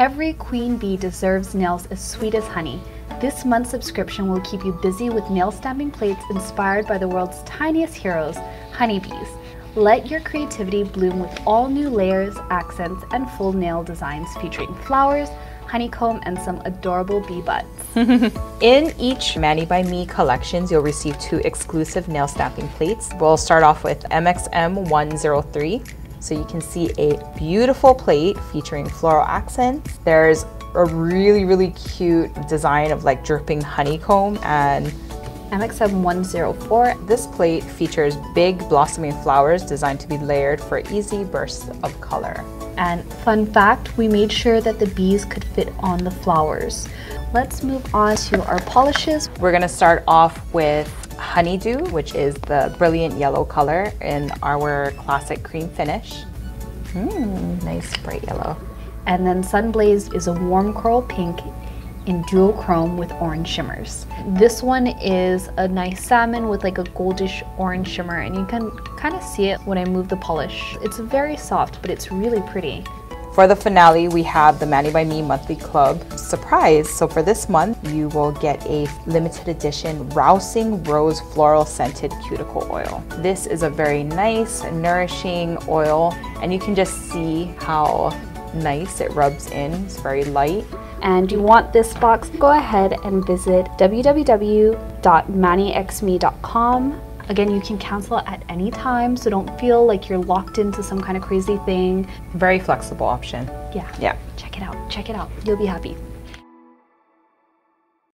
Every queen bee deserves nails as sweet as honey. This month's subscription will keep you busy with nail stamping plates inspired by the world's tiniest heroes, honeybees. Let your creativity bloom with all new layers, accents, and full nail designs featuring flowers, honeycomb, and some adorable bee butts. In each Mani by Me collections, you'll receive 2 exclusive nail stamping plates. We'll start off with MXM 103. So you can see a beautiful plate featuring floral accents. There's a really cute design of like dripping honeycomb, and MXM 104. This plate features big blossoming flowers designed to be layered for easy bursts of color. And fun fact, we made sure that the bees could fit on the flowers. Let's move on to our polishes. We're gonna start off with Honeydew, which is the brilliant yellow color in our classic cream finish. Nice bright yellow. And then Sunblaze is a warm coral pink in duochrome with orange shimmers. This one is a nice salmon with like a goldish orange shimmer, and you can kind of see it when I move the polish. It's very soft, but it's really pretty. For the finale, we have the Mani by Me Monthly Club surprise. So for this month, you will get a limited edition Rousing Rose Floral Scented Cuticle Oil. This is a very nice, nourishing oil, and you can just see how nice it rubs in. It's very light. And you want this box, go ahead and visit www.manixme.com. Again, you can cancel at any time, so don't feel like you're locked into some kind of crazy thing. Very flexible option. Yeah. Check it out. You'll be happy.